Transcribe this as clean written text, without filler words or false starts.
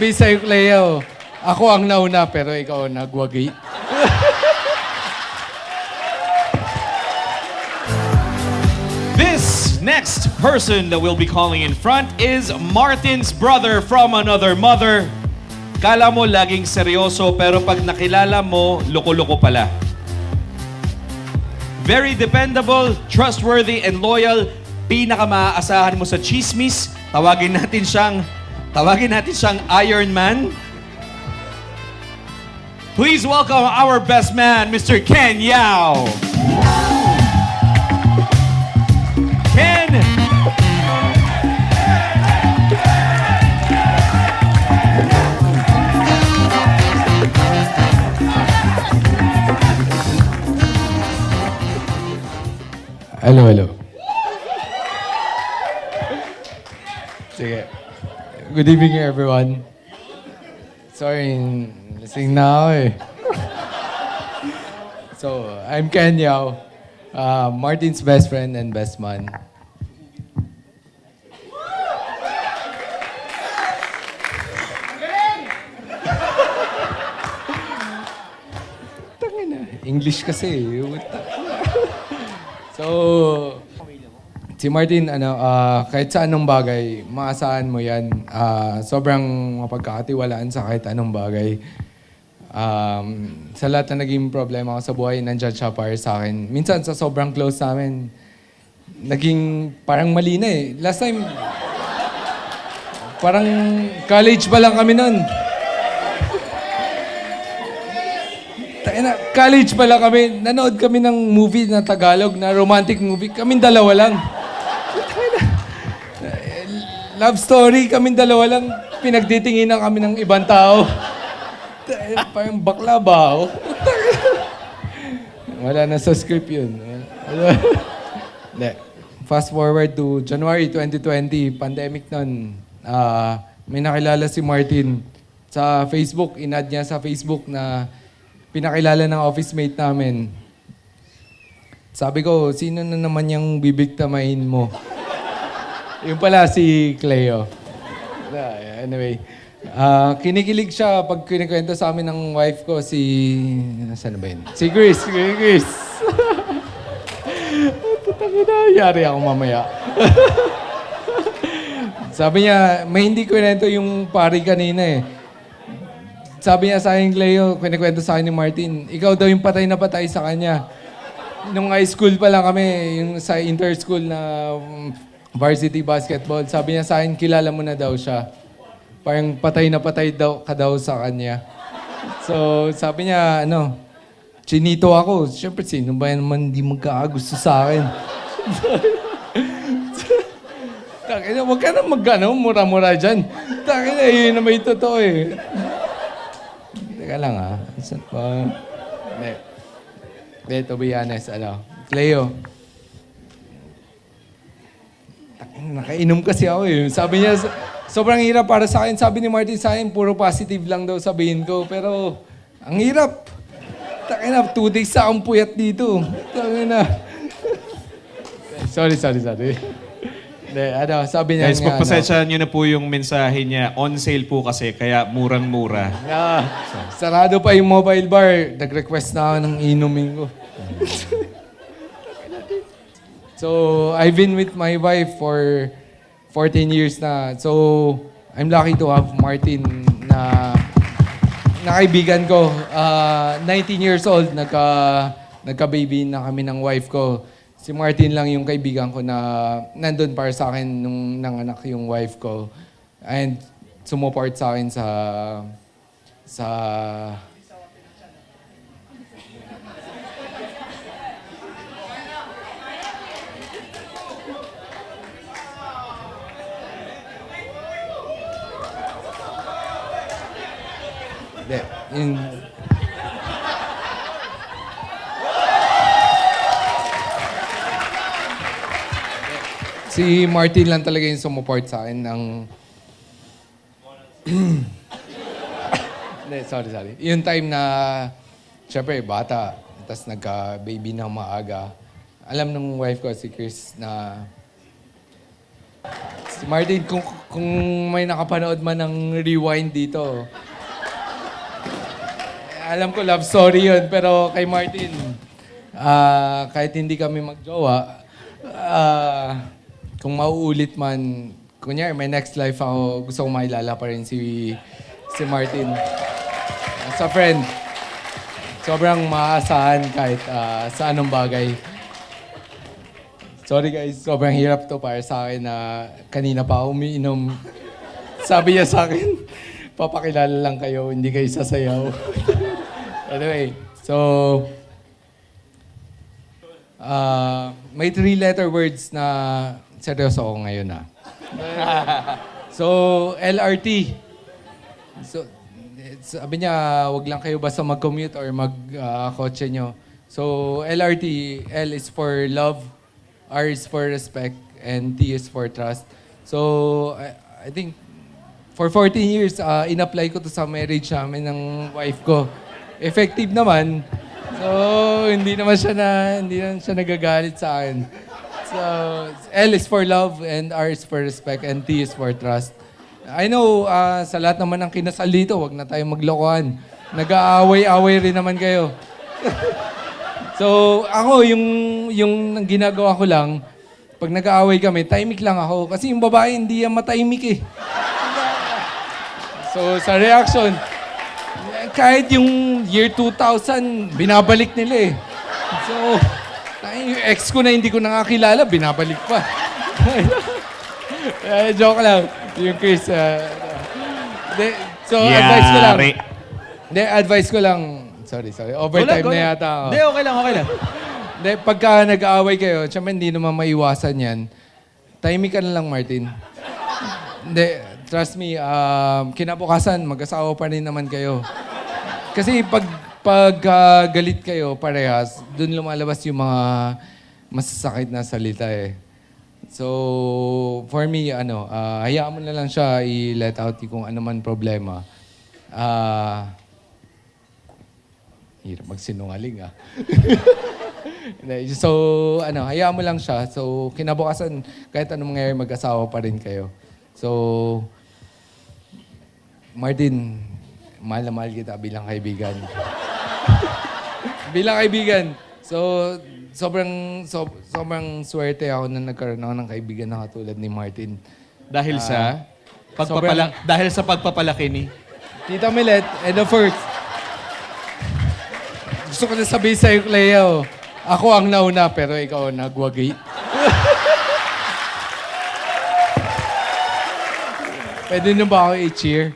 Bisay Cleo, ako ang nauna pero ikaw ang nagwagi. This next person that we'll be calling in front is Martin's brother from another mother. Kala mo laging seryoso pero pag nakilala mo, loko-loko pala. Very dependable, trustworthy, and loyal. Pinaka-maaasahan mo sa chismis. Tawagin natin siyang Iron Man. Please welcome our best man, Mr. Ken Yao. Ken! Hello. Sige. Good evening, everyone. Sorry, lasing na ako eh. So, I'm Ken Yao, Martin's best friend and best man. Tangina, English kasi. So, si Martin, kahit sa anong bagay, maasahan mo yan. Sobrang mapagkakatiwalaan sa kahit anong bagay. Sa lahat na naging problema ko sa buhay, nandyan siya para sa akin. Minsan, sa sobrang close namin, naging parang mali na eh. Last time, parang college pa lang kami nun. College pa lang kami. Nanood kami ng movie na Tagalog, na romantic movie. Kaming dalawa lang. Love story, kaming dalawa lang. Pinagtitinginan kami ng ibang tao. Parang bakla ba ako? Wala na sa script yun. Fast forward to January 2020, pandemic nun. May nakilala si Martin sa Facebook. Inad niya sa Facebook na pinakilala ng office mate namin. Sabi ko, sino na naman yung bibigtamahin mo? Yung pala si Cleo. Anyway, kinikilig siya pag kinikwento sa amin ng wife ko, saan na ba yun? Si Chris. Putangina, yari ako mamaya. Sabi niya, may hindi kwento yung pari kanina eh. Sabi niya sa akin, Cleo, kinikwento sa akin ni Martin, ikaw daw yung patay na patay sa kanya. Nung high school pa lang kami, yung sa inter-school na varsity basketball, sabi niya sa akin, kilala mo na daw siya. Parang patay na patay daw ka daw sa kanya. So, sabi niya, chinito ako. Siyempre, sino ba naman hindi magkakagusto sa akin? Takina, huwag ka na mura-mura dyan. Takina, yun na may totoo eh. Teka lang Saan pa? Hindi, to be honest, Cleo. Nakainom kasi ako eh. Sabi niya, sobrang hirap para sa akin. Sabi ni Martin sa akin, puro positive lang daw sabihin ko. Pero, ang hirap. Takina, 2 days sa akong puyat dito. Takina. Sorry. Hindi, sabi niya Guys, pagpasensyahan nyo na po yung mensahe niya. On sale po kasi, kaya murang-mura. Sarado pa yung mobile bar. Nag-request na ako ng inumin ko. So, I've been with my wife for 14 years na. So, I'm lucky to have Martin na kaibigan ko. 19 years old, nagka-baby na kami ng wife ko. Si Martin lang yung kaibigan ko na nandun para sa akin nung nanganak yung wife ko. And sumuport sa akin sa in si Martin lang talaga yung sumuport sa akin ng sorry. Yung time na syempre bata, tapos nagka-baby ng maaga. Alam nung wife ko si Chris na Si Martin, kung may nakapanood man ng Rewind dito, alam ko love story yun, pero kay Martin, kahit hindi kami magjowa, kung mauulit man, kunyari may next life ako, gusto kong mailala pa rin si Martin. Sa friend, sobrang maaasahan kahit sa anong bagay. Sorry guys, sobrang hirap to para sa akin na kanina pa ako umiinom. Sabi niya sa akin, papakilala lang kayo, hindi kayo sasayaw. Anyway, so, may 3-letter words na seryoso ako ngayon So, LRT. So, sabi niya, wag lang kayo basta mag-commute or mag-kotse nyo. So, LRT, L is for love, R is for respect, and T is for trust. So, I think, for 14 years, in-apply ko to sa marriage namin ng wife ko. Effective naman. So, hindi naman siya nagagalit sa akin. So, L is for love, and R is for respect, and T is for trust. I know, sa lahat naman ng kinasal dito, wag na tayong maglokohan. Nag-aaway-away rin naman kayo. So, ako, yung ginagawa ko lang, pag nag-aaway kami, tahimik lang ako. Kasi yung babae, hindi yan matahimik eh. So, sa reaction, kahit yung year 2000, binabalik nila eh. So, yung ex ko na hindi ko nakakilala, binabalik pa. Joke lang. Yung Chris, so, advice ko lang. Advice ko lang. Sorry. Overtime na yata ako. Hindi, okay lang. Hindi, pagka nag-aaway kayo, tsaka hindi naman maiwasan yan, tahimik ka na lang, Martin. Hindi, trust me, kinabukasan, mag-asawa pa rin naman kayo. Kasi pag galit kayo parehas, dun lumalabas yung mga masasakit na salita eh. So, for me, hayaan mo na lang siya i-let out kung ano man problema. Hirap magsinungaling So, hayaan mo lang siya. So, kinabukasan, kahit anong mangyayari, mag-asawa pa rin kayo. So, Martin, mahal na mahal kita bilang kaibigan. Bilang kaibigan. So, sobrang swerte ako na nagkaroon ako ng kaibigan na katulad ni Martin. Dahil sa sobrang- dahil sa pagpapalaki ni Tita Milet, and the first, gusto ko na sabihin sa'yo, Cleo, ako ang nauna, pero ikaw ang nagwagi. Pwede na ba ako i-cheer?